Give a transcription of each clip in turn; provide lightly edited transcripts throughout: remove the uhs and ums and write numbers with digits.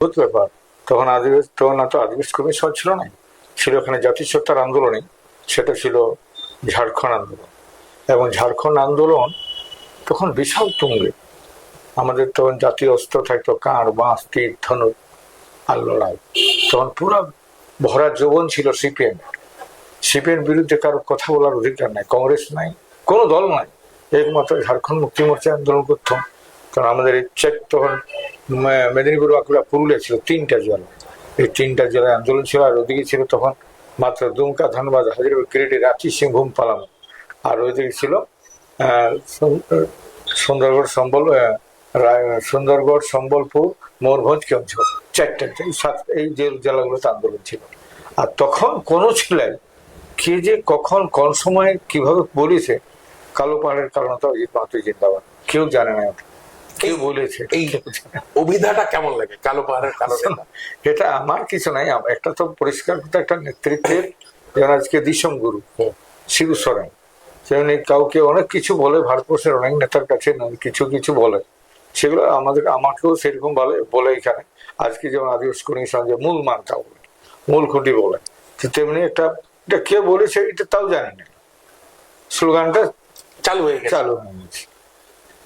অদ্ভুত ব্যাপার। তখন এত আদিবাসী কমিশন ছিল না, ছিল ওখানে জাতিসত্তার আন্দোলনে, সেটা ছিল ঝাড়খণ্ড আন্দোলন। এবং ঝাড়খণ্ড আন্দোলন তখন বিশাল তুঙ্গে। আমাদের তখন জাতীয় অস্ত্র থাকতো কাঁড়, বাঁশ, তীর, ধনুক আর লড়াই। তখন পুরো ভরা যৌবন ছিল সিপিএম। সিপিএম বিরুদ্ধে কারো কথা বলার অধিকার নাই, কংগ্রেস নাই, কোনো দল নাই, একমাত্র ঝাড়খণ্ড মুক্তি মোর্চা আন্দোলন করতাম। কারণ আমাদের ইচ্ছে তখন মেদিনীপুর, বাঁকুড়া, পুরুলিয়া ছিল তিনটা জেলা। এই তিনটা জেলায় আন্দোলন ছিল। আর ওদিকে ছিল তখন মাত্র দুমকা, ধানবাদ, হাজারিবাগ, গিরিডি, রাঁচি, সিংভূম, পালামু। আর ওইদিকে ছিল সুন্দরগড়, সুন্দরগড়, সম্বলপুর, ময়ূরভঞ্জ, কেওঝর, চারটা। এই যে জেলাগুলোতে আন্দোলন ছিল। আর তখন কোন ছেলে কে যে কখন কোন সময় কিভাবে বলেছে কালো পাহাড়ের কারণটা অজিত মাহাতো জিন্দাবাদ, কেউ জানে না। কেউ বলেছে এই অভিধাটা কেমন লাগে, কালো পাহাড়ের কালো? এটা আমার কিছু নাই, একটা তো পরিষ্কার কথা, একটা নেতৃত্বের, যেমন আজকে দিশম গুরু শিবু সোরেন, সেমনি কাউকে অনেক কিছু বলে, ভারতবর্ষের অনেক নেতার কাছে কিছু কিছু বলে, সেগুলো আমাকেও সেরকম বলে এখানে। আজকে যেমন আদিবাসী কমিশন যে মূল মানটা বলে, মূল খুঁটি বলে, তেমনি এটা কে বলেছে এটা তাও জানি না, স্লোগানটা চালু হয়ে গেছে।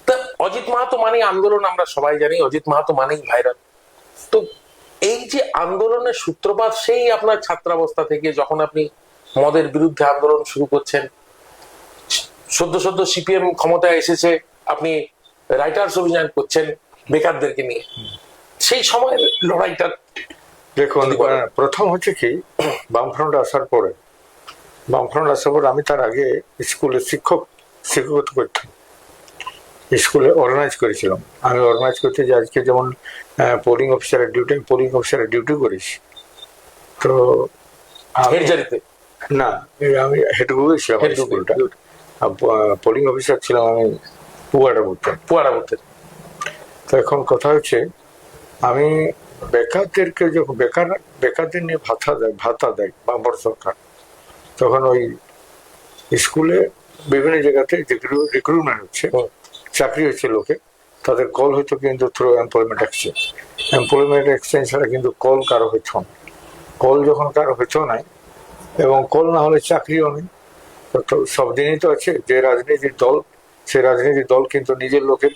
তা অজিত মাহাতো মানে আন্দোলন, আমরা সবাই জানি অজিত মাহাতো মানেই ভাইরাল। তো এই যে আন্দোলনের সূত্রপাত সেই আপনার ছাত্রাবস্থা থেকে, যখন আপনি মদের বিরুদ্ধে আন্দোলন শুরু করছেন, সদ্য সিপিএম ক্ষমতায় এসেছে, আপনি রাইটার্স অভিযান করছেন বেকারদেরকে নিয়ে, সেই সময়ের লড়াইটা দেখুন। প্রথম হচ্ছে কি, বামফ্রন্ট আসার পরে আমি তার আগে স্কুলে শিক্ষকতা করতাম, স্কুলে অর্গানাইজ করেছিলাম। আমি অর্গানাইজ করতে যে আজকে যেমন পোলিং অফিসারের ডিউটি করেছি। তো না, আমি হেডগুলোই ছিলাম স্কুলটা, পোলিং অফিসার ছিলাম আমি পুয়াড়া বুথে। তো এখন কথা হচ্ছে, আমি বেকারদেরকে যখন বেকারদের নিয়ে ভাতা দেয় বাম্পর সরকার, তখন ওই স্কুলে বিভিন্ন জায়গাতে রিক্রুটমেন্ট হচ্ছে, চাকরি হচ্ছে লোকে, তাদের কল হইতো কিন্তু থ্রু এমপ্লয়মেন্ট এক্সচেঞ্জ ছাড়া কিন্তু কল কারো হইত না। কল যখন কারো হইতো নাই, এবং কল না হলে চাকরিও নেই। তো সব দিনই তো আছে যে রাজনীতির দল, সেই রাজনীতির দল কিন্তু নিজের লোকের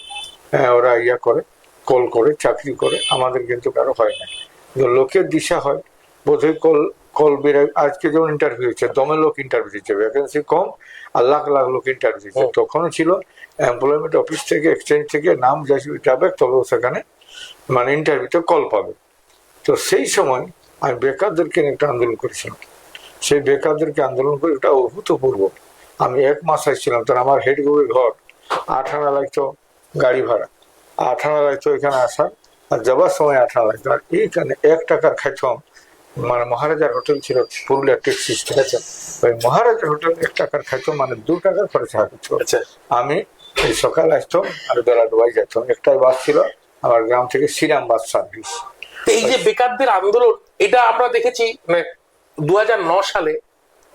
ওরা করে, কল করে, চাকরি করে। আমাদের কিন্তু কারো হয় না, লোকের দিশা হয় বোধহয় কল বেড়ে। আজকে যেমন ইন্টারভিউ হচ্ছে, দমের লোক ইন্টারভিউ দিচ্ছে, ভ্যাকেন্সি কম, আর লাখ লাখ লোক ইন্টারভিউ দিচ্ছে। তখনও ছিল এমপ্লয়মেন্ট অফিস থেকে, এক্সচেঞ্জ থেকে নাম যাবে, তবে সেখানে মানে ইন্টারভিউতে কল পাবে। তো সেই সময় আমি বেকারদেরকে একটা আন্দোলন করেছিলাম। সেই বেকারদেরকে আন্দোলন করে এটা অভূতপূর্ব। আমি 1 মাস আসছিলাম, তখন আমার হেডগুলোর ঘর 8 আনা লাগতো, গাড়ি ভাড়া 8 আনা লাগতো এখানে আসার, আর যাবার সময় 8 আনা লাগতো। আর এইখানে 1 টাকার খাইতাম, মানে মহারাজার হোটেল ছিল পুরুলিয়া ট্যাক্সি স্টেশন, ওই মহারাজার হোটেল 1 টাকার খাইতাম, মানে 2 টাকার খরচ হতো। আমি সকাল আসতাম আর বেলা 2টায় যেতাম। একটাই বাস ছিল আমার গ্রাম থেকে, শ্রীরাম বাস সার্ভিস। এই যে বেকারদের আন্দোলন, এটা আমরা দেখেছি 2009 সালে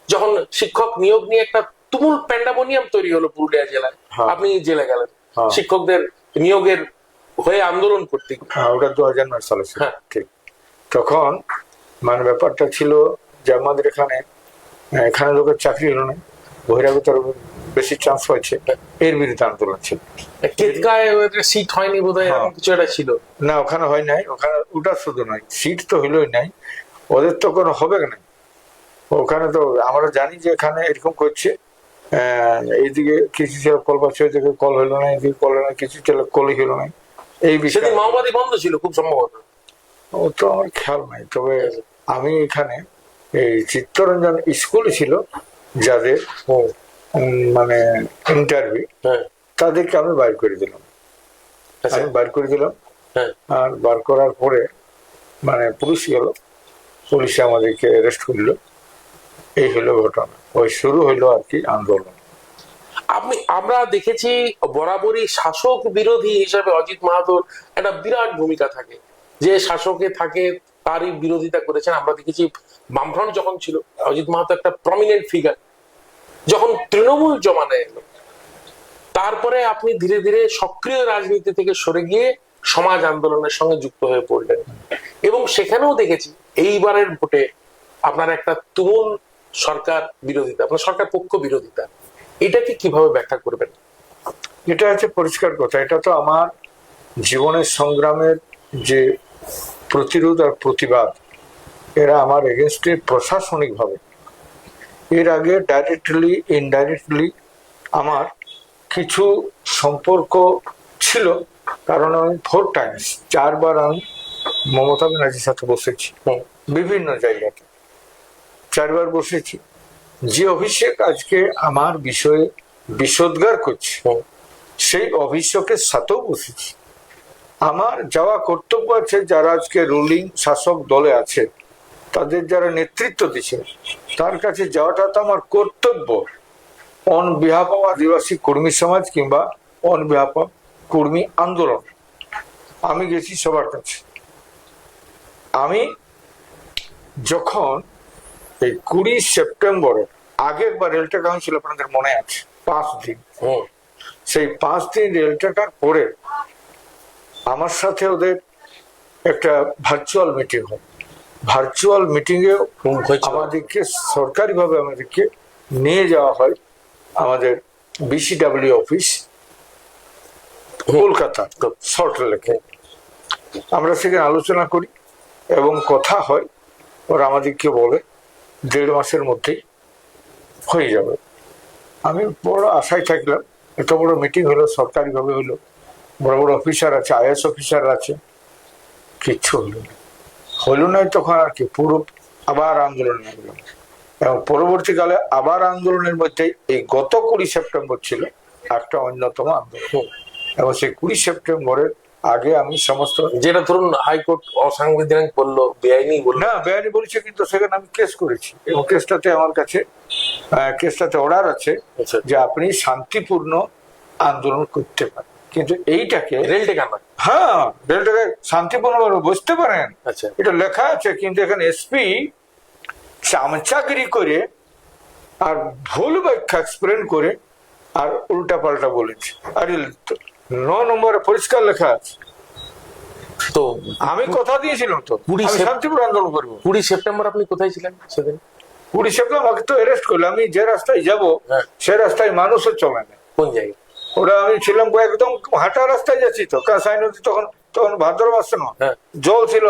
যখন শিক্ষক নিয়োগ নিয়ে একটা তুমুল প্যান্ডামোনিয়াম তৈরি হলো পুরুলিয়া জেলায়। আপনি জেলে গেলেন শিক্ষকদের নিয়োগের হয়ে আন্দোলন করতে। ওটা 2009 সালে ছিল, ঠিক। তখন মানে ব্যাপারটা ছিল যে আমাদের এখানে লোকের চাকরি হলো না, বহিরাগতর বেশি চান্স হয়েছে, এর বিরুদ্ধে আন্দোলন ছিল। সিট হয়নি বোধহয়, কিছু একটা ছিল না, ওখানে হয় নাই। ওখানে ওটা শুধু নয়, সিট তো হইলই নাই, ওদের তো কোনো হবে না। ওখানে তো আমরা জানি যে এখানে এরকম করছে, এইদিকে কিছু ছিল কল পাচ্ছে, ওইদিকে কল হইলো না, এদিকে কল হলো না, কিছু ছিল কলই হইলো না। এই বিষয়ে মাওবাদী বন্ধ ছিল খুব সম্ভবত, ও তো আমার খেয়াল নাই। তবে আমি এখানে এই চিত্তরঞ্জন স্কুল ছিল যাদের মানে ইন্টারভিউ, তাদেরকে আমি বাইর করে দিলাম। আর বার করার পরে মানে পুলিশ গেল, পুলিশে আমাদেরকে অ্যারেস্ট করলো। এই হলো ঘটনা, ওই শুরু হইলো আর কি আন্দোলন। আমরা দেখেছি বরাবরই শাসক বিরোধী হিসাবে অজিত মাহাতোর একটা বিরাট ভূমিকা থাকে, যে শাসকে থাকে তারই বিরোধিতা করেছেন। আমরা দেখেছি বামফ্রন্ট যখন ছিল, অজিত মাহাতো একটা প্রমিনেন্ট ফিগার। যখন তৃণমূল জমানায় এলো, তারপরে আপনি ধীরে ধীরে সক্রিয় রাজনীতি থেকে সরে গিয়ে সমাজ আন্দোলনের সঙ্গে যুক্ত হয়ে পড়লেন এবং সেখানেও দেখেছি এইবারের ভোটে আপনার একটা তুমুল সরকার বিরোধিতা, আপনার সরকার পক্ষ বিরোধিতা, এটাকে কিভাবে ব্যাখ্যা করবেন? এটা হচ্ছে পরিষ্কার কথা, এটা তো আমার জীবনের সংগ্রামের যে প্রতিরোধ আর প্রতিবাদ, এরা আমার এগেনস্টে প্রশাসনিকভাবে। এর আগে ডাইরেক্টলি ইনডাইরেক্টলি আমার কিছু সম্পর্ক ছিল, কারণ আমি 4 টাইমস 4বার আমি মমতা ব্যানার্জির সাথে বসেছি বিভিন্ন জায়গাতে, 4বার বসেছি। যে অভিষেক আজকে আমার বিষয়ে বিষোদ্গার করছে সেই অভিষেকের সাথেও বসেছি। আমার যাওয়া কর্তব্য আছে, যারা আজকে রুলিং শাসক দলে আছে তাদের যারা নেতৃত্ব দিচ্ছে তার কাছে যাওয়াটা তো আমার কর্তব্য, অন বিহাফ অফ আদিবাসী কর্মী সমাজ কিংবা অন বিহাফ অফ কর্মী আন্দোলন। আমি গেছি সবার কাছে। আমি যখন এই 20 সেপ্টেম্বরে আগের বার রেল টাকা হয়েছিল আপনাদের মনে আছে, 5 দিন, সেই 5 দিন রেল টাকার পরে আমার সাথে ওদের একটা ভার্চুয়াল মিটিং হয়। ভার্চুয়াল মিটিং এ আমাদেরকে সরকারিভাবে আমাদেরকে নিয়ে যাওয়া হয় আমাদের বিসিডাব্লিউ অফিস কলকাতা শর্ট লেখে। আমরা সেখানে আলোচনা করি এবং কথা হয়, ওরা আমাদেরকে বলে 1.5 মাসের মধ্যেই হয়ে যাবে। আমি বড় আশায় থাকলাম, এত বড় মিটিং হলো, সরকারিভাবে হলো, বড় বড় অফিসার আছে, আইএস অফিসার আছে, কিচ্ছু হলো না। তখন আর কি পুরো আবার আন্দোলন নামলাম এবং পরবর্তীকালে আবার আন্দোলনের মধ্যে এই গত 20 সেপ্টেম্বর ছিল একটা অন্যতম আন্দোলন। এবং সেই 20 সেপ্টেম্বরের আগে আমি সমস্ত, যেটা ধরুন হাইকোর্ট অসাংবিধানিক বললো, বেআইনি বললো, না বেআইনি বলেছে, কিন্তু সেখানে আমি কেস করেছি এবং কেসটাতে আমার কাছে অর্ডার আছে যে আপনি শান্তিপূর্ণ আন্দোলন করতে পারেন, কিন্তু এইটাকে রেল টেকা নয়। হ্যাঁ, রেলটাকে শান্তিপূর্ণভাবে বুঝতে পারেন, আচ্ছা, এটা লেখা আছে। কিন্তু এখানে এসপি চামচাগিরি করে আর ভুল ব্যাখ্যা এক্সপ্লেন করে আর উল্টা পাল্টা বলেছে। আর 9 নম্বরে পরিষ্কার লেখা আছে। তো আমি কথা দিয়েছিলাম তো আমি শান্তিপূর্ণ আন্দোলন করবো। 20 সেপ্টেম্বর আপনি কোথায় ছিলেন সেদিন? 20 সেপ্টেম্বর আমাকে তো অ্যারেস্ট করলো। আমি যে রাস্তায় যাবো সে রাস্তায় মানুষও চলে না। কোন জায়গায়? ওরা আমি ছিলাম একদম হাঁটা রাস্তায় যাচ্ছি তো, কাঁসাই নদী, তখন তখন ভাদ্র মাস না, জল ছিল,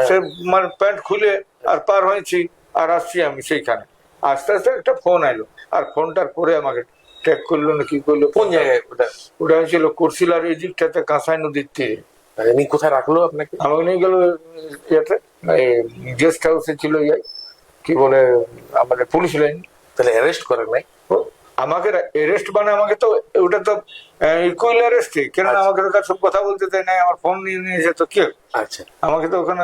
সে মানে প্যান্ট খুলে আর পার হয়েছি আর আসছি আমি সেইখানে। আস্তে আস্তে একটা ফোন আইলো, আর ফোনটার পরে আমাকে ট্যাগ করলো না কি করলো। কোন জায়গায় ওটা? ওটা হয়েছিল কুরসিলার এই দিকটাতে, কাঁসাই নদীর তীরে। এমনি কোথায় রাখলো আপনাকে? আমাকে নিয়ে গেল ইয়েতে, গেস্ট হাউসে ছিল, কি বলে আমাদের পুলিশ লাইন। তাহলে অ্যারেস্ট করেন নাই? আমাকে অ্যারেস্ট মানে আমাকে তো ওটা তো ইকুয়াল অ্যারেস্ট, কেন আমাকে তো কাছে কথা বলতে দেয় নাই, আমার ফোন নিয়ে নিয়েছে তো কেউ। আচ্ছা, আমাকে তো ওখানে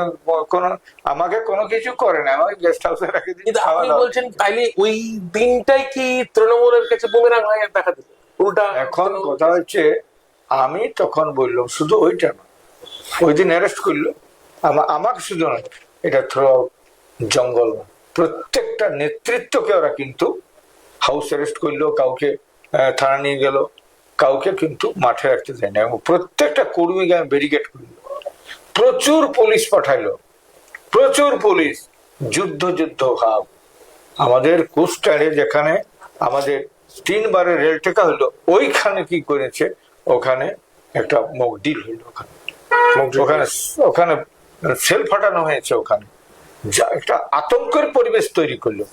আমাকে কোনো কিছু করে না, আমাকে গেস্ট হাউসে রাখে দিই। কিন্তু আপনি বলছেন তাইলে ওই দিনটাই কি তৃণমূলের কাছে বুমেরাং হয়ে দেখা দিল উল্টা? এখন কথা হচ্ছে, আমি তখন বললাম শুধু ওইটা না, ওই দিন অ্যারেস্ট করলো আমাকে শুধু নয়, এটা থ্রু জঙ্গল প্রত্যেকটা নেতৃত্বকে ওরা কিন্তু হাউস অ্যারেস্ট করলো, কাউকে থানা নিয়ে গেল, কাউকে কিন্তু মাঠে রাখতে দেয় না। এবং প্রত্যেকটা কর্মীকে ব্যারিকেড করলো, প্রচুর পুলিশ পাঠাইলো, প্রচুর পুলিশ, যুদ্ধ ভাব। আমাদের কোস্টারে যেখানে আমাদের 3 বারের রেল টেকা হইলো, ওইখানে কি করেছে, ওখানে একটা মক ডিল হইলো, ওখানে ওখানে সেল ফাটানো হয়েছে, ওখানে যা একটা আতঙ্কের পরিবেশ তৈরি করলো।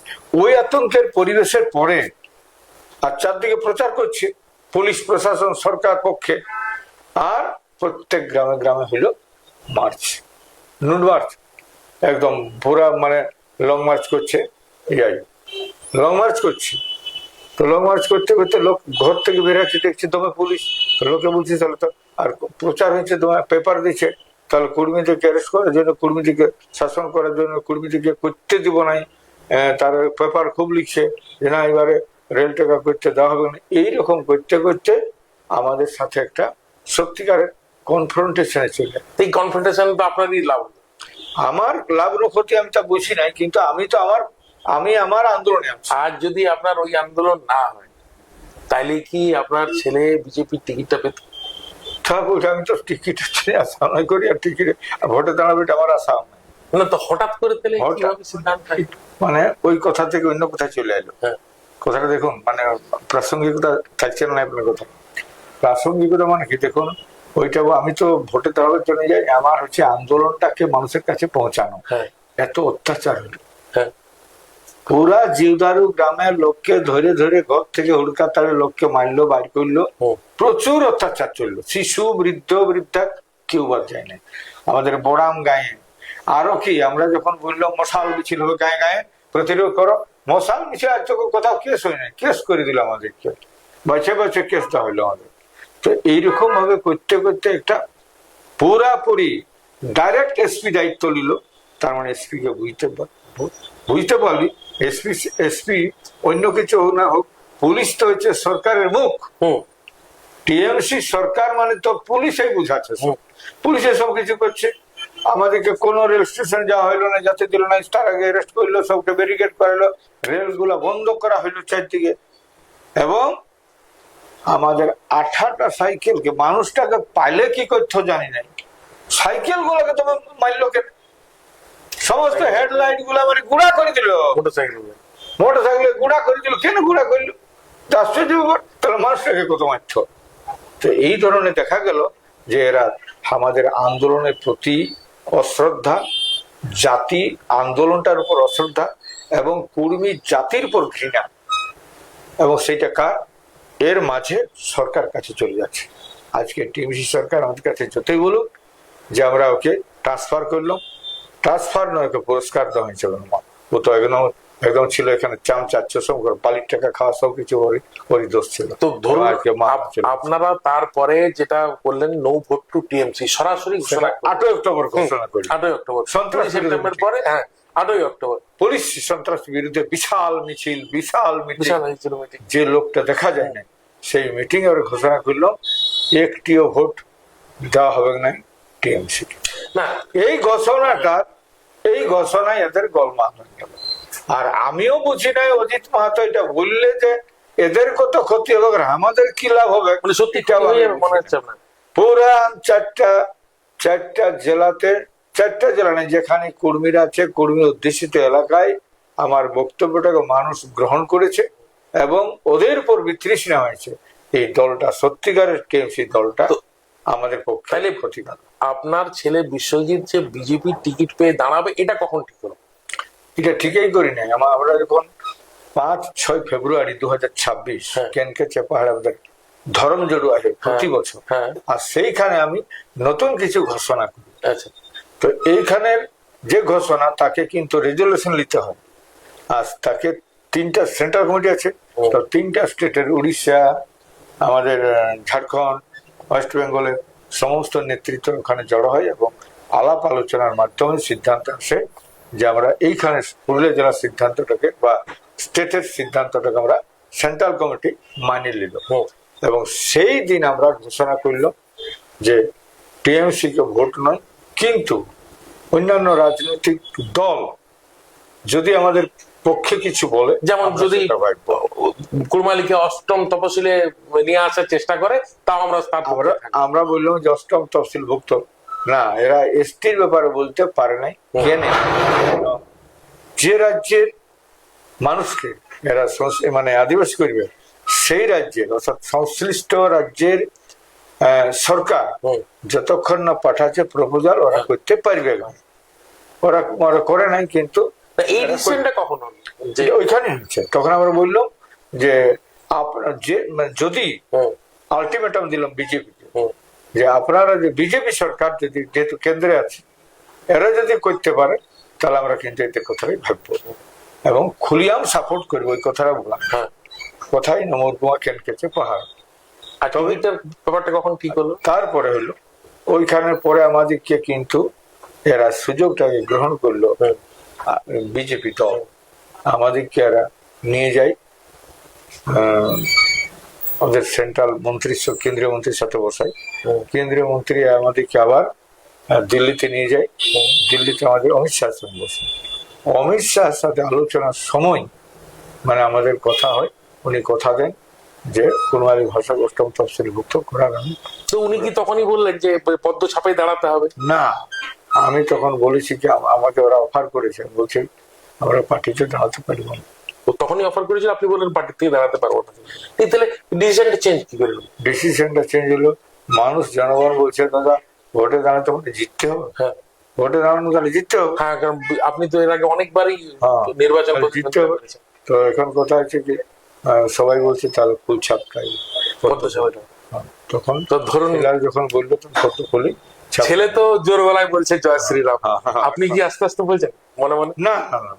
ওই আতঙ্কের পরিবেশের পরে আর চারদিকে প্রচার করছে পুলিশ প্রশাসন সরকার পক্ষে, আর প্রত্যেক গ্রামে গ্রামে হইলো মার্চ, নুন মার্চ, একদম পুরা মানে লং মার্চ করছে, লং মার্চ করছে। তো লং মার্চ করতে করতে লোক ঘর থেকে বেরোচ্ছে, দেখছে তোমার পুলিশ, লোকে বলছে তাহলে তো, আর প্রচার হয়েছে, তোমার পেপার দিচ্ছে, তাহলে কর্মীদেরকে অ্যারেস্ট করার জন্য, কর্মীদেরকে শাসন করার জন্য, কর্মীদেরকে করতে দিব নাই। তার পেপার খুব লিখছে যে না এবারে রেল টেকা করতে দেওয়া হবে না। এইরকম করতে করতে আমাদের সাথে একটা সত্যিকারের কনফ্রন্টেশনে চলে। এই কনফ্রন্টেশন তো আপনারই লাভ। আমার লাভ ক্ষতি আমি তা বুঝি নাই, কিন্তু আমি আমার আন্দোলনে আছি। আর যদি আপনার ওই আন্দোলন না হয় তাইলে কি আপনার ছেলে বিজেপির টিকিটটা পেত? তারপর আমি তো টিকিট আশা নয় করি, আর টিকিট ভোটে দাঁড়াবে এটা আমার আশা নাই। না তো হঠাৎ করে তাহলে হঠাৎ- কিভাবে সিদ্ধান্ত হয়? মানে ওই কথা থেকে অন্য কোথায় চলে এলো। হ্যাঁ। কথাটা দেখুন, মানে প্রাসঙ্গিকতা থাকছে না আপনার কথা। প্রাসঙ্গিকতা মানে কি দেখুন, ওইটা আমি তো ভোটে দাঁড়াবার জন্য যাই, আমার হচ্ছে আন্দোলনটাকে মানুষের কাছে পৌঁছানো। হ্যাঁ। এত অত্যাচার হলো, হ্যাঁ। পুরা জিউদারু গ্রামের লোককে ধরে ধরে ঘর থেকে হুড়কাতাড়ে লোককে মারলো, বাইর করলো, প্রচুর অত্যাচার চললো। শিশু, বৃদ্ধ, বৃদ্ধা কেউ বাদ যায় না। আমাদের বড়াম গায়ে আরো কি, আমরা যখন বললাম মশাল মিছিল হবে গায়ে গায়ে প্রতিরোধ করো, মশাল মিছিল আজ তোকে কোথাও কেস হয় না, কেস করে দিল আমাদেরকে, বাঁচে বাঁচে কেসটা হইলো আমাদের। তো এইরকম ভাবে করতে করতে একটা পুরাপুরি ডাইরেক্ট এসপি দায়িত্ব নিল। তার মানে এসপি কে বুঝতে পারলি, এসপি অন্য কিছু হোক না হোক, পুলিশ তো হচ্ছে সরকারের মুখ। টিএমসি সরকার মানে তো পুলিশই বুঝাচ্ছে, পুলিশ সব কিছু করছে। আমাদেরকে কোনো রেল স্টেশন যাওয়া হইলো না, যাতে দিল না, তার আগে অ্যারেস্ট করলো, সবকে ব্যারিকেড করালো, রেল গুলা বন্ধ করা হইলো চারদিকে। এবং আমাদের 18টা সাইকেলকে, মানুষটাকে পাইলে কি করতো জানি নাই, সাইকেল গুলোকে তো মারলো কেন, সমস্ত হেডলাইট গুলা মানে গুঁড়া করে দিল, মোটরসাইকেল গুঁড়া করে দিল। কেন গুঁড়া করলো? আশ্চর্য ব্যাপার, তাহলে মানুষটাকে কত মারত। তো এই ধরনের দেখা গেল যে এরা আমাদের আন্দোলনের প্রতি অশ্রদ্ধা, জাতি আন্দোলনটার উপর অশ্রদ্ধা এবং কর্মী জাতির উপর ঘৃণা, এবং সেইটা কার, এর মাঝে সরকার কাছে চলে যাচ্ছে। আজকে টিএমসি সরকার আমাদের কাছে যতই বলুক যে আমরা ওকে ট্রান্সফার করলাম, ট্রান্সফার নয়, ওকে পুরস্কার দেওয়া হয়েছে। ও তো একদম ছিল এখানে চামচা সব করে বালির টাকা খাওয়া, সবকিছু ওরই দোষ ছিল। তো ধরুন আপনারা তারপরে যেটা করলেন, নো ভোট টু টিএমসি সরাসরি ঘোষণা 8 অক্টোবর ঘোষণা করি। 8 অক্টোবর সন্ত্রাস সেপ্টেম্বর পরে, হ্যাঁ 8 অক্টোবর পুলিশ সন্ত্রাস বিরুদ্ধে বিশাল মিছিল, বিশাল মিটিং, যে লোকটা দেখা যায় না, সেই মিটিং এ ঘোষণা করলো একটিও ভোট দেওয়া হবে না টিএমসি। না এই ঘোষণায় এদের গোলমাল হয়ে গেল। আর আমিও বুঝি নাই অজিত মাহাতো এটা বললে যে এদের কত ক্ষতি হবে, আমাদের কি লাভ হবে, মানে সত্যি মনে হচ্ছে না। পুরা চারটা জেলাতে, 4টা জেলা নেই যেখানে কর্মীরা আছে, কর্মী অধ্যুষিত এলাকায় আমার বক্তব্যটাকে মানুষ গ্রহণ করেছে এবং ওদের উপর বিতৃষ্ণা হয়েছে। এই দলটা সত্যিকারের টিএমসি দলটা আমাদের পক্ষে ক্ষতিকারক। আপনার ছেলে বিশ্বজিৎ যে বিজেপি টিকিট পেয়ে দাঁড়াবে, এটা কখন ঠিক হলো? এটা ঠিকই করি নাই। আমরা যখন 5-6 ফেব্রুয়ারি 2026 কেনকেচে পাহাড়ে আমাদের ধর্ম জড়ু আছে প্রতি বছর, আর সেইখানে আমি নতুন কিছু ঘোষণা করি। আচ্ছা, তো এইখানের যে ঘোষণা তাকে কিন্তু রেজলিউশন নিতে হয়, আর তাকে 3টা সেন্ট্রাল কমিটি আছে, তো 3টা স্টেটের, উড়িষ্যা, আমাদের ঝাড়খণ্ড, ওয়েস্ট বেঙ্গলের সমস্ত নেতৃত্ব ওখানে জড়ো হয় এবং আলাপ আলোচনার মাধ্যমে সিদ্ধান্ত আসে যে আমরা এইখানে পুরুলিয়া জেলার সিদ্ধান্তটাকে বা স্টেটের সিদ্ধান্তটাকে আমরা সেন্ট্রাল কমিটি মানিয়ে নিল। এবং সেই দিন আমরা ঘোষণা করল যে টিএমসি কে ভোট নয়, কিন্তু অন্যান্য রাজনৈতিক দল যদি আমাদের পক্ষে কিছু বলে, যেমন যদি কুরমালিকে 8ম তফসিলে নিয়ে আসার চেষ্টা করে, তাও আমরা বললাম যে 8ম তফসিল ভুক্ত না, এরা এসটির ব্যাপারে বলতে পারে নাই। কেন? যে রাজ্যের মানুষকে এরা মানে আদিবাসী করবে, সেই রাজ্যের অর্থাৎ সংশ্লিষ্ট রাজ্যের সরকার যতক্ষণ না পাঠাচ্ছে প্রপোজাল, ওরা করতে পারবে না। ওরা করে নাই। কিন্তু এই ডিসিশনটা কখন হলো? ওইখানে হচ্ছে। তখন আমরা বললাম যে আপনার যদি আলটিমেটাম দিলাম বিজেপিকে যে আপনারা যে বিজেপি সরকার যদি, যেহেতু কেন্দ্রে আছে, এরা যদি করতে পারে তাহলে আমরা কিন্তু এদের কথাই ভাববো এবং খুলিয়াম সাপোর্ট করবো। ওই কথাটা বললাম, কথাই নমরকুমা কেনকেচে পাহাড়। ব্যাপারটা কখন ঠিক হলো? তারপরে হলো ওইখানের পরে আমাদেরকে কিন্তু এরা সুযোগটাকে গ্রহণ করলো, বিজেপি দল আমাদেরকে এরা নিয়ে যায় আমাদের সেন্ট্রাল মন্ত্রীর, কেন্দ্রীয় মন্ত্রীর সাথে বসায়। কেন্দ্রীয় মন্ত্রী আমাদেরকে আবার দিল্লিতে নিয়ে যায়। দিল্লিতে আমাদের অমিত শাহের সঙ্গে বসে, অমিত শাহের সাথে আলোচনার সময় মানে আমাদের কথা হয়, উনি কথা দেন যে কুড়মালি ভাষাকে অষ্টম তফসিলভুক্ত করার আমি। তো উনি কি তখনই বললেন যে পদ্ম ছাপাই দাঁড়াতে হবে? না, আমি তখন বলেছি কি আমাকে ওরা অফার করেছে, বলছে আমরা পার্টিতে দাঁড়াতে পারবো না। তো তখনই অফার করেছিল, আপনি বললেন পার্টি থেকে দাঁড়াতে পারবো না। এই তাহলে ডিসিশনটা চেঞ্জ কি করে হলো? ডিসিশনটা চেঞ্জ হলো, মানুষ জনগণ বলছে দাদা ভোটে দাঁড়াতে হলে জিততে হবে। হ্যাঁ ভোটে দাঁড়ানো তাহলে জিততে হবে। হ্যাঁ, কারণ আপনি তো এর আগে অনেকবারই হ্যাঁ, নির্বাচন তাহলে জিততে হবে। তো এখন কথা হচ্ছে কি সবাই বলছে তাহলে ফুল ছাপটাই পদ্ম ছাপাটা। তখন তো ধরুন ছেলেরা যখন বললো তখন ফটো খুলে ছেলে তো জোর গলায় বলছে জয় শ্রীরাম, হ্যাঁ, হ্যাঁ, আপনি কি আস্তে আস্তে বলছেন মনে মনে? না না না,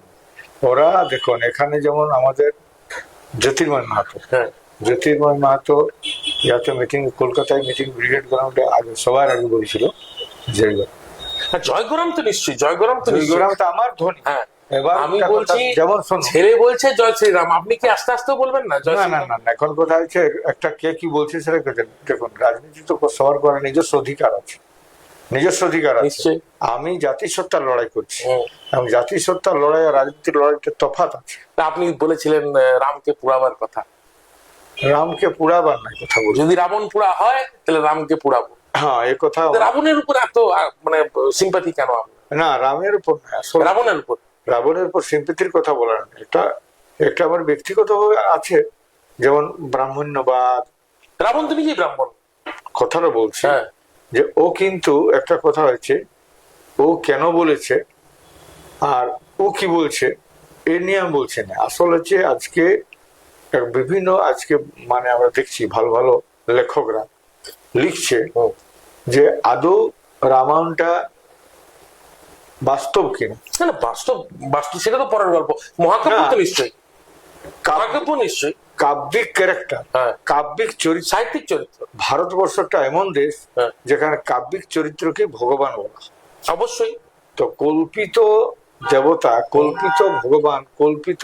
ওরা দেখুন এখানে যেমন আমাদের জ্যোতির্ময় মাহাতো, হ্যাঁ জ্যোতির্ময় মাহাতো ইয়াতে মিটিং, কলকাতায় মিটিং ব্রিগেড গ্রাউন্ডে আগে সবার আগে বলেছিল জয়গড়। হ্যাঁ, জয়গরাম তো নিশ্চয়ই, জয়গরাম তো নিশ্চয়ই। জয়গড় তো আমার ধ্বনি। হ্যাঁ, এবার আমি একটা কথা, বলছি যেমন শোনো, ছেলে বলছে জয় শ্রীরাম, আপনি কি আস্তে আস্তে বলবেন না জয় না না শ্রীরাম? না না, এখন কথা হচ্ছে একটা কে কি বলছে সেটা দেখুন, রাজনীতি তো সবার করার নিজস্ব অধিকার আছে, নিজস্ব অধিকার আছে। নিশ্চয়ই। আমি জাতিসত্তার লড়াই করছি, হুম। এবং জাতিসত্তার লড়াই আর রাজনীতির লড়াইটা তফাৎ আছে। তা আপনি বলেছিলেন রামকে পুরাবার কথা। রামকে পুরাবার নাই কথা বলছি। যদি রাবণ পুরা হয় তাহলে রামকে পুরাবো। হ্যাঁ, এ কথা তো রাবণের উপর এত মানে সিম্পাথি কেন আপনার? না, রামের উপর না, আসলে রাবণের উপর। রাবণের উপর সিম্পেথির কথা বলার না, এটা একটা আমার ব্যক্তিগতভাবে আছে, যেমন ব্রাহ্মণ্যবাদ রাবণ তো নিজেই ব্রাহ্মণ। কথাটা বলছি, হ্যাঁ যে ও কিন্তু একটা কথা হচ্ছে ও কেন বলেছে আর ও কি বলছে এ নিয়ে আমি বলছি না। আসল হচ্ছে আজকে বিভিন্ন আজকে মানে আমরা দেখছি ভালো ভালো লেখকরা লিখছে হুম। যে আদৌ রামায়ণটা বাস্তব কিনা। না না, বাস্তব বাস্তব সেটা তো পরের গল্প। মহাকাব্য না। তো নিশ্চয়ই, মহাকাব্য নিশ্চয়ই। কাব্যিক ক্যারেক্টার, হ্যাঁ। কাব্যিক চরিত্র। সাহিত্যিক চরিত্র। ভারতবর্ষটা এমন দেশ হ্যাঁ। যেখানে কাব্যিক চরিত্রকে ভগবান বলা হয়। অবশ্যই। তো কল্পিত দেবতা, কল্পিত ভগবান, কল্পিত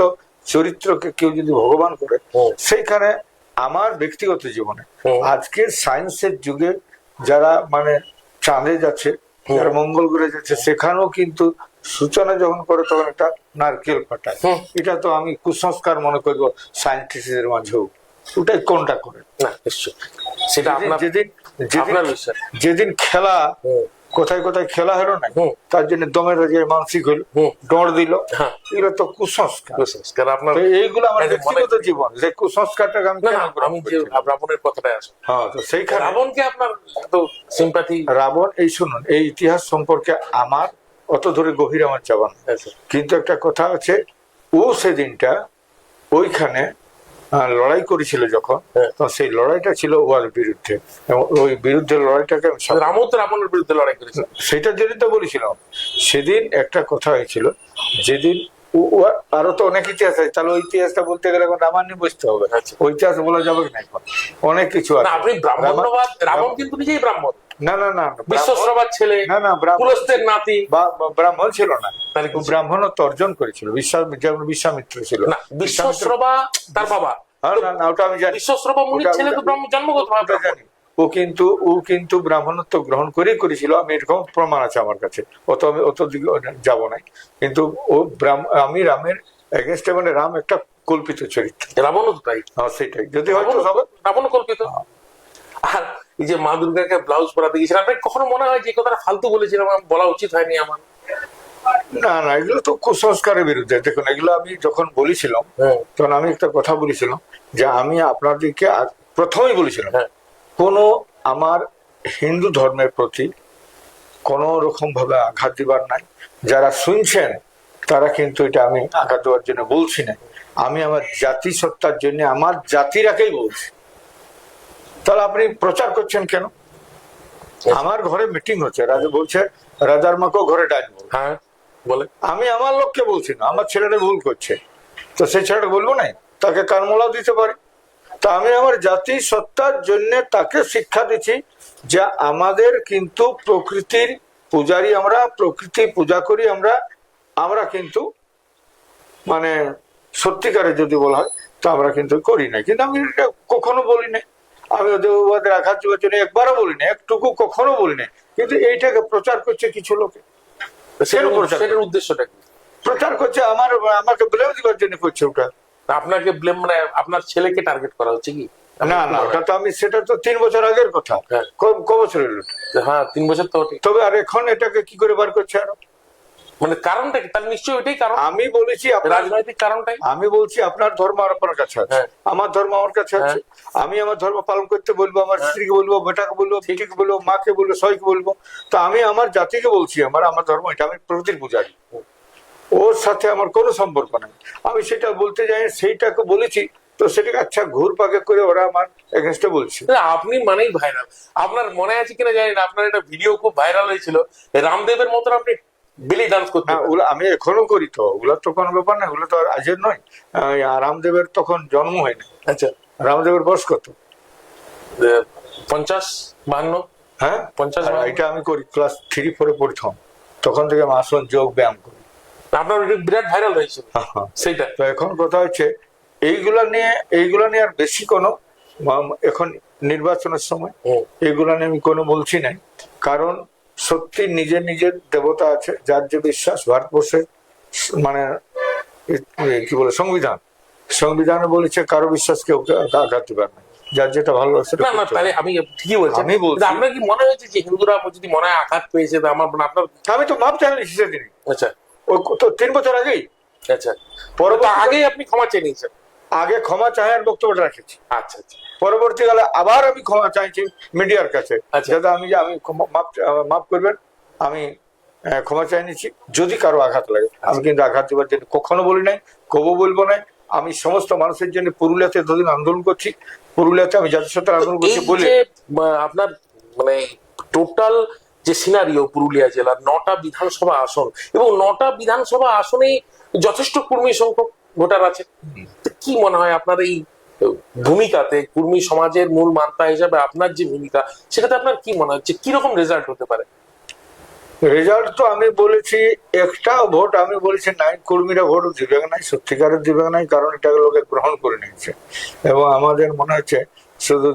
চরিত্রকে কেউ যদি ভগবান করে, হুম। সেইখানে আমার ব্যক্তিগত জীবনে হুম। আজকের সায়েন্সের যুগে যারা মানে চাঁদে যাচ্ছে, যারা মঙ্গল গ্রহে যাচ্ছে, সেখানেও কিন্তু সূচনা যখন করে তখন একটা নারকেল ফাটায়। হুম। এটা তো আমি কুসংস্কার মনে করবো সায়েন্টিস্টদের মাঝেও। ওটাই কোনটা করে না নিশ্চয়ই সেটা আপনার যেদিন আপনার বিশ্বাস। যেদিন খেলা হুম। কোথায় কোথায় খেলা হলো না, হুম। তার জন্য দমের রাজায় মানসিক হলো, হুম। ডর দিল, হ্যাঁ। এগুলো তো কুসংস্কার। কুসংস্কার আপনার। তো এইগুলো আমার এই যে ব্যক্তিগত জীবন, যে কুসংস্কারটাকে আমি না কেন না, গ্রহণ আমি যে করছি না? রাবণের কথাটাই আসে। হ্যাঁ, তো সেইখানে রাবণকে আপনার এত সিম্পাথি। রাবণ, এই শুনুন, এই ইতিহাস সম্পর্কে আমার অত ধরে গভীর আমার যাওয়া না। কিন্তু একটা কথা আছে, ও সেদিনটা ওইখানে লড়াই করেছিল যখন, হ্যাঁ। তখন সেই লড়াইটা ছিল ওর বিরুদ্ধে, এবং ওই বিরুদ্ধে লড়াইটাকে আমি রামও তো রাবণের বিরুদ্ধে লড়াই করেছে। সেটার জন্য তো বলেছিলাম। সেদিন একটা কথা হয়েছিল, যেদিন আরো তো অনেক ইতিহাস আছে, তাহলে ওই ইতিহাসটা বলতে গেলে এখন রামায়ণ নিয়ে বুঝতে হবে। আচ্ছা। ওই ইতিহাস বলা যাবে না, এখন অনেক কিছু না আছে। আপনি ব্রাহ্মণ্যবাদ, রাবণ কিন্তু নিজেই ব্রাহ্মণ। না না না, বিশ্বশ্রবার ছেলে, না না, পুলস্ত্যের নাতি। ব্রাহ্মণ ছিল না, তাহলে কি? ব্রাহ্মণত্ব অর্জন করেছিল, যেমন বিশ্বামিত্র ছিল। না, বিশ্বশ্রবা তার বাবা। না না, ওটা আমি জানি। বিশ্বশ্রবা মুনির ছেলে তো জন্মগত ভাবে ওটা জানি। ও কিন্তু ব্রাহ্মণত্ব গ্রহণ করেছিল, আমি এরকম প্রমাণ আছে আমার কাছে, অত দিকে যাব নাই। কিন্তু ও আমি রামের এগেনস্টে, মানে রাম একটা কল্পিত চরিত্র, রাবণও তো তাই। সেটাই যদি হয়তো হবে। রাবণ কল্পিত। আর এই যে মা দুর্গাকে ব্লাউজ পরাতে গেছিলাম, আপনার কখনো মনে হয় যে এই কথাটা ফালতু বলেছিলাম, বলা উচিত হয়নি আমার? না না, এগুলো তো কুসংস্কারের বিরুদ্ধে। দেখুন, এগুলো আমি যখন বলেছিলাম তখন আমি একটা কথা বলেছিলাম, যে আমি আপনাদেরকে প্রথমেই বলেছিলাম, হ্যাঁ। কোনো আমার হিন্দু ধর্মের প্রতি কোনো রকম ভাবে আঘাত দিবার নাই। যারা শুনছেন তারা কিন্তু এটা আমি আঘাত দেওয়ার জন্য বলছি না, আমি আমার জাতিসত্তার জন্য আমার জাতিরাকেই বলছি। তাহলে আপনি প্রচার করছেন কেন? আমার ঘরে মিটিং হচ্ছে, রাজা বলছে রাজার মাকেও ঘরে ডাকবো। হ্যাঁ বলে। আমি আমার লোককে বলছি না, আমার ছেলেটা ভুল করছে, তো সেই ছেলেটা বলবো না, তাকে কানমোলাও দিতে পারি। তা আমি আমার জাতি সত্তার জন্য তাকে শিক্ষা দিচ্ছি যে আমাদের কিন্তু প্রকৃতির পূজারী, আমরা প্রকৃতি পূজা করি, আমরা কিন্তু মানে সত্যিকারে যদি বলা হয় তো আমরা কিন্তু করি না। কিন্তু আমি এটা কখনো বলি না, আমি ওদের আঘাত দেওয়ার জন্য একবারও বলি না, একটুকু কখনো বলি না। কিন্তু এইটাকে প্রচার করছে কিছু লোকে। সেটার উদ্দেশ্যটা কি? প্রচার করছে আমাকে ব্লেম দেওয়ার জন্য করছে ওটা। আপনাকে ব্লেম মানে আপনার ছেলেকে টার্গেট করা হচ্ছে কি? না না, ওটা তো আমি, সেটা তো 3 বছর আগের কথা। হ্যাঁ। ক বছরের ওটা? হ্যাঁ 3 বছর তো ঠিক। তবে আর এখন এটাকে কি করে বার করছে আরো? মানে কারণটা কি? তাহলে নিশ্চয়ই ওইটাই কারণ, আমি বলেছি রাজনৈতিক কারণটাই। আমি বলছি আপনার ধর্ম আর আপনার কাছে আছে, হ্যাঁ। আমার ধর্ম আমার কাছে আছে। আমি আমার ধর্ম পালন করতে বলবো, আমার স্ত্রীকে বলবো, বেটাকে বলবো, বেটিকে বলবো, মাকে বলবো, সবাইকে বলবো। তো আমি আমার জাতিকে বলছি আমার ধর্ম এটা, আমি প্রকৃতির পূজারি, ওর সাথে আমার কোনো সম্পর্ক নেই। আমি সেটা বলতে যাই, সেইটাকে বলেছি, তো সেটাকে আচ্ছা ঘুর পাকে করে ওরা আমার এগেনস্টে বলছে। আপনি মানেই ভাইরাল। আপনার মনে আছে কিনা জানি না, আপনার একটা ভিডিও খুব ভাইরাল হয়েছিল, রামদেবের মতন আপনি বেলি ডান্স করতে। হ্যাঁ, ওগুলো আমি এখনো করি। তো ওগুলো তো কোনো ব্যাপার না, ওগুলো তো আর আজের নয়। রামদেবের তখন জন্ম হয়নি। আচ্ছা, রামদেবের বয়স কত? 50-52। হ্যাঁ, 50-52। এটা আমি করি ক্লাস 3-4 পড়তাম, তখন থেকে আমি আসন যোগ ব্যায়াম করি। আপনার ওটা বিরাট ভাইরাল হয়েছিল সেইটা। তো এখন কথা হচ্ছে এইগুলা নিয়ে আর বেশি কোনো এখন নির্বাচনের সময় এইগুলা নিয়ে আমি কোনো বলছি নাই। কারণ সত্যি নিজের নিজের দেবতা আছে, যার যে বিশ্বাস। ভারতবর্ষে মানে কি বলে সংবিধানে বলেছে কারো বিশ্বাস কেউ আঘাত দিবার না, যার যেটা ভালো লাগছে। না না, তাহলে আমি ঠিকই বলছি। আমি বলছি, আপনার কি মনে হয়েছে যে হিন্দুরা যদি মনে হয় আঘাত পেয়েছে, তা আমার আপনার? আমি তো মাপ চাইনি সেদিনই। আচ্ছা, ও তো 3 বছর আগেই। আচ্ছা, পরবর্তী আগেই আপনি ক্ষমা চেয়ে নিয়েছেন? আগে ক্ষমা চাহার বক্তব্যটা রেখেছি। আচ্ছা আচ্ছা। পরবর্তীকালে আবার আমি ক্ষমা চাইছি মিডিয়ার কাছে, আচ্ছা। যাতে আমি মাফ করবেন, আমি ক্ষমা চাই নিচ্ছি। যদি কারো আঘাত লাগে, আমি কিন্তু আঘাত দেওয়ার জন্য কখনো বলি নাই, কবো বলবো না। আমি সমস্ত মানুষের জন্য পুরুলিয়াতে এতদিন আন্দোলন করছি, পুরুলিয়াতে আমি জাতিসত্তার আন্দোলন করছি বলে। আপনার মানে টোটাল যে সিনারিও, পুরুলিয়া জেলার 9টা বিধানসভা আসন, এবং 9টা বিধানসভা আসনেই যথেষ্ট কর্মী সংখ্যক ভোটার আছে। কি মনে হয় আপনার এই ভূমিকাতে, কর্মী সমাজের মূল মান্তা হিসাবে আপনার যে ভূমিকা, সেটাতে আপনার কি মনে হচ্ছে, কিরকম রেজাল্ট হতে পারে? রেজাল্ট তো আমি বলেছি, একটা ভোট আমি বলেছি নাই, কর্মীরা ভোট দিবে নাই, সত্যিকারের দিবে নাই, কারণ এটাকে লোকে গ্রহণ করে নিয়েছে। এবং আমাদের মনে হচ্ছে শুধু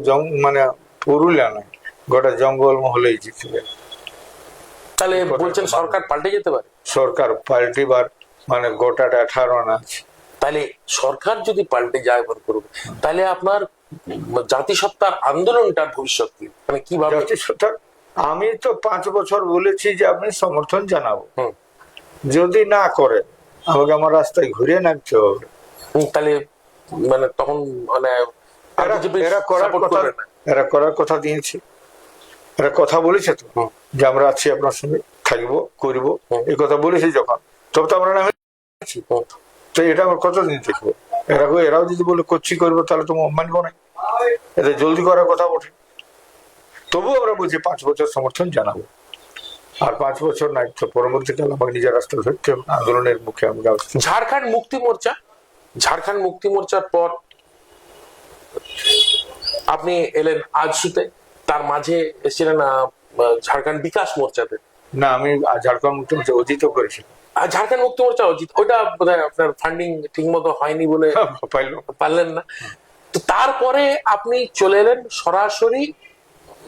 মানে পুরুলিয়া নয়, গোটা জঙ্গল মহলেই জিতবে। তাহলে বলছেন সরকার পাল্টে যেতে পারে? সরকার পাল্টিবার মানে গোটাটা 18 আনা আছে। তাহলে সরকার যদি পাল্টে যায় ভোট করবে, তাহলে আপনার জাতিসত্তার আন্দোলনটার ভবিষ্যৎ কি, মানে কিভাবে? জাতিসত্তার আমি তো 5 বছর বলেছি যে আপনি সমর্থন জানাবো, যদি না করে আমাকে আমার রাস্তায় ঘুরিয়ে নামতে হবে। তাহলে মানে তখন মানে এরা করার কথা দিয়েছে, এরা কথা বলেছে তো যে আমরা আছি, আপনার সঙ্গে থাকবো, করবো, এই কথা বলেছি যখন, তবে তো আমরা নামেছি। তো এটা আমার কতদিন দেখবো? এরাও যদি বলে করছি করবো, তাহলে তো মানবো না। এদের জলদি করার কথা বটে। তবুও আমরা বলছি 5 বছর সমর্থন জানাবো। আর 5 বছর নাই তো পরবর্তীকালে আমাকে নিজের রাস্তা ধরতে হবে, আন্দোলনের মুখে আমাকে। ঝাড়খণ্ড মুক্তি মোর্চার পর আপনি এলেন আজসুতে, তার মাঝে এসেছিলেন ঝাড়খণ্ড বিকাশ মোর্চাতে। না, আমি ঝাড়খণ্ড মুক্তি মোর্চা অজিত করেছিলাম। আর ঝাড়খণ্ড মুক্তি মোর্চা অজিত, ওটা বোধহয় আপনার ফান্ডিং ঠিক মতো হয়নি বলে পারলেন না। তো তারপরে আপনি চলে এলেন সরাসরি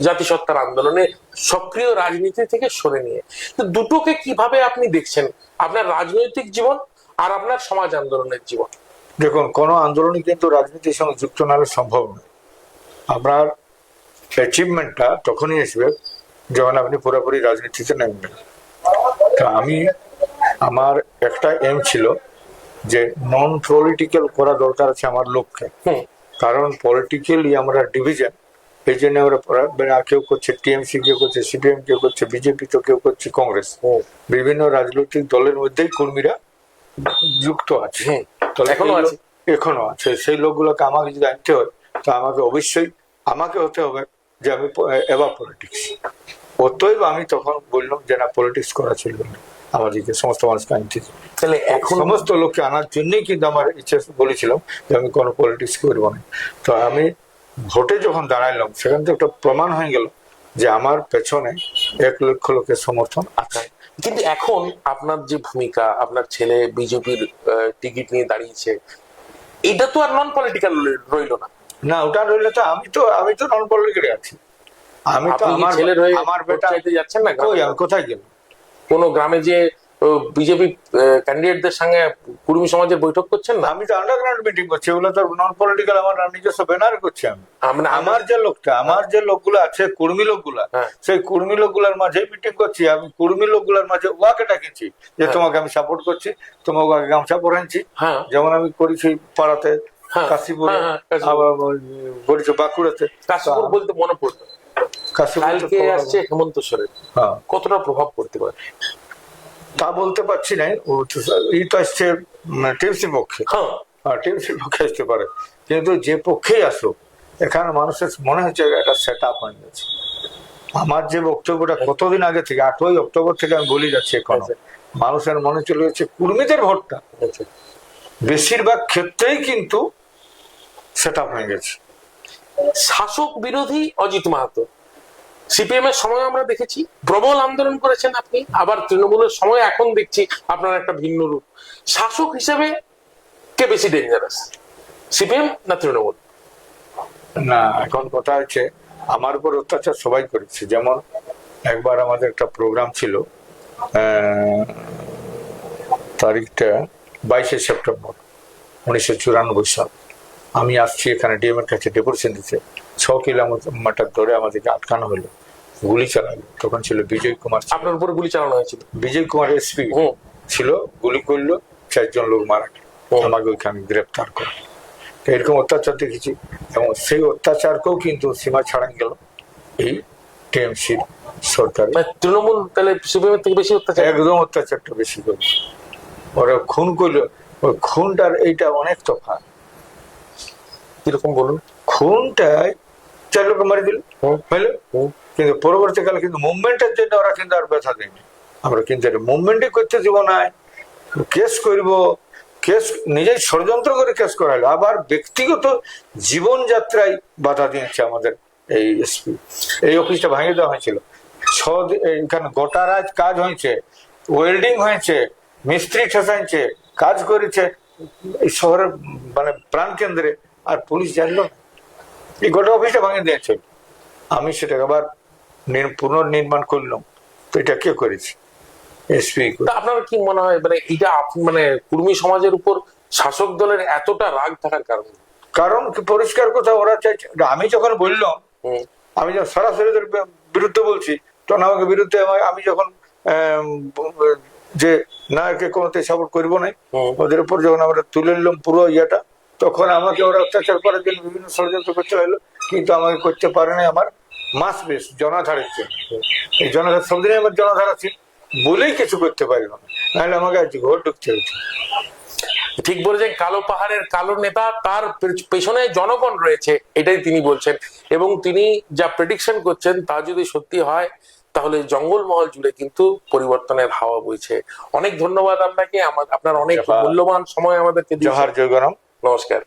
জাতিসত্তার আন্দোলনে, সক্রিয় রাজনীতি থেকে সরে নিয়ে। তো দুটোকে কিভাবে আপনি দেখছেন, আপনার রাজনৈতিক জীবন আর আপনার সমাজ আন্দোলনের জীবন? দেখুন, কোন আন্দোলনই কিন্তু রাজনীতির সঙ্গে যুক্ত না হলে সম্ভব নয়। আপনার অ্যাচিভমেন্টটা তখনই আসবে যখন আপনি পুরোপুরি রাজনীতিতে নামবেন। তা আমার একটা এম ছিল যে নন পলিটিক্যাল করা দরকার আছে আমার লক্ষ্যে। কারণ পলিটিক্যালি আমরা ডিভিশন, এই জন্য আমরা কেউ করছে টিএমসি, কেউ করছে সিপিএম, কেউ করছে বিজেপি, তো কেউ করছে কংগ্রেস। বিভিন্ন রাজনৈতিক দলের মধ্যেই কর্মীরা যুক্ত আছে, এখনো আছে। সেই লোকগুলোকে আমাকে যদি আনতে হয়, তো অবশ্যই আমাকে হতে হবে যে আমি এবার পলিটিক্স। অতএব আমি তখন বললাম যে না, পলিটিক্স করা চলবে না, আমাদেরকে সমস্ত মানুষকে আনতে। তাহলে এখন সমস্ত লোককে আনার জন্যই কিন্তু আমার ইচ্ছা বলেছিলাম যে আমি কোনো পলিটিক্স করবো না। তো আমি ভোটে যখন দাঁড়াইলাম, সেখান থেকে একটা প্রমাণ হয়ে গেল যে আমার পেছনে 1 লক্ষ লোকের সমর্থন আছে। কিন্তু এখন আপনার যে ভূমিকা, আপনার ছেলে বিজেপির টিকিট নিয়ে দাঁড়িয়েছে, এটা তো আর নন পলিটিক্যাল রইল না। না, ওটা রইলে তো আমি তো নন পলিটিক্যাল আছি। আমি তো আমার ছেলের হয়ে আমার বেটা চাইতে যাচ্ছেন না? কোথায় গেল? কোন গ্রামে যে বিজেপি ক্যান্ডিডেটদের সঙ্গে কুর্মী সমাজের বৈঠক করছেন না? আমি তো আন্ডারগ্রাউন্ড মিটিং করছি, ওগুলো তো নন পলিটিক্যাল, আমার নিজস্ব ব্যানার করছি আমি। আমার যে লোকগুলো আছে কুর্মী লোকগুলা, সেই কুর্মী লোকগুলার মাঝে মিটিং করছি আমি। কুর্মী লোকগুলার মাঝে ওয়াকে ডাকিছি যে তোমাকে আমি সাপোর্ট করছি, তোমাকে আগে গামছা পরাচ্ছি, যেমন আমি করেছি পাড়াতে, কাশীপুরে, করেছি বাঁকুড়াতে। কাশীপুর বলতে মনে পড়লো, কালকে আসছে হেমন্ত সোরেন, কতটা প্রভাব পড়তে পারে তা বলতে পারছি না। এই তো আসছে টিএমসির পক্ষে, টিএমসির পক্ষে আসতে পারে, কিন্তু যে পক্ষেই আসুক এখানে মানুষের মনে হচ্ছে একটা সেট আপ হয়ে গেছে। আমার যে বক্তব্যটা কতদিন আগে থেকে 8ই অক্টোবর থেকে আমি বলে যাচ্ছি, এখন মানুষের মনে চলে গেছে কুর্মীদের ভোটটা বেশিরভাগ ক্ষেত্রেই কিন্তু সেট আপ হয়ে গেছে। শাসক বিরোধী অজিত মাহাতো, সিপিএম এর সময় আমরা দেখেছি প্রবল আন্দোলন করেছেন আপনি, আবার তৃণমূলের সময় এখন দেখছি আপনার একটা ভিন্ন রূপ। শাসক হিসেবে কে বেশি ডেঞ্জারাস, সিপিএম না তৃণমূল? না, এখন কথা হচ্ছে আমার উপর অত্যাচার সবাই করেছে। যেমন একবার আমাদের একটা প্রোগ্রাম ছিল, তারিখটা 22শে সেপ্টেম্বর 1994 সাল। আমি আসছি এখানে ডিএম এর কাছে ডেপুটেশন দিতে, 6 কিলোমিটার ধরে আমাদেরকে আটকানো হলো, গুলি চালালো। তখন ছিল বিজয় কুমার, আপনার উপর গুলি চালানো হয়েছিল? বিজয় কুমার এসপি ছিল, গুলি করলো, 4 জন লোক মারা গেল, আমাকে ওইখানে গ্রেপ্তার করে। এরকম অত্যাচার দেখেছি, এবং সেই অত্যাচারকেও কিন্তু সীমা ছাড়ান গেল এই টিএমসির সরকার। তৃণমূল তাহলে সিপিএম থেকে বেশি অত্যাচার? একদম অত্যাচারটা বেশি করলো, ওরা খুন করলো। ওই খুনটার এইটা অনেক তফাৎ। কিরকম বলুন? খুনটায় 4 লোক মারি দিল, কিন্তু পরবর্তীকালে কিন্তু মুভমেন্টের জন্য ওরা কিন্তু আর ব্যথা দেয়নি। আমরা কিন্তু মুভমেন্টই করতে দিব না, কেস করব, কেস নিজেই ষড়যন্ত্র করে কেস করাইলো, আবার ব্যক্তিগত জীবনযাত্রায় বাধা দিয়েছে আমাদের এই এসপি। এই অফিসটা ভাঙিয়ে দেওয়া হয়েছিল, এখানে গোটা রাত কাজ হয়েছে, ওয়েল্ডিং হয়েছে, মিস্ত্রি ঠেসাইছে, কাজ করেছে এই শহরের মানে প্রাণ কেন্দ্রে, আর পুলিশ জানলো না। এই গোটা অফিসটা ভাঙিয়ে দিয়েছে। আমি সেটাকে আবার পুনর্নির্মাণ করলাম। তো এটা কে করেছে? এসপি। আপনার কি মনে হয় মানে এটা মানে কুর্মী সমাজের উপর শাসক দলের এতটা রাগ থাকার কারণ? কারণ পরিষ্কার কথা, ওরা চাইছে, আমি যখন বললাম, আমি যখন সরাসরি বিরুদ্ধে বলছি, তখন আমাকে বিরুদ্ধে আমি যখন যে না একে কোনোতে সাপোর্ট করবো না, ওদের উপর যখন আমরা তুলে নিলাম পুরো ইয়েটা, তখন আমাকে ওরা অত্যাচার করার জন্য বিভিন্ন ষড়যন্ত্র করতে হলো, কিন্তু আমাকে করতে পারে না আমার মাস বেশ জনাধারের জন্য। এই জনাধার সবদিনই আমার জনাধার আছে বলেই কিছু করতে পারি না, নাহলে আমাকে আজ ঘর ঢুকতে হচ্ছে। ঠিক বলেছেন, কালো পাহাড়ের কালো নেতা, তার পেছনে জনগণ রয়েছে, এটাই তিনি বলছেন। এবং তিনি যা প্রেডিকশন করছেন তা যদি সত্যি হয় তাহলে জঙ্গলমহল জুড়ে কিন্তু পরিবর্তনের হাওয়া বইছে। অনেক ধন্যবাদ আপনাকে, আপনার অনেক মূল্যবান সময় আমাদেরকে। জোহার, জয় গরম, নমস্কার।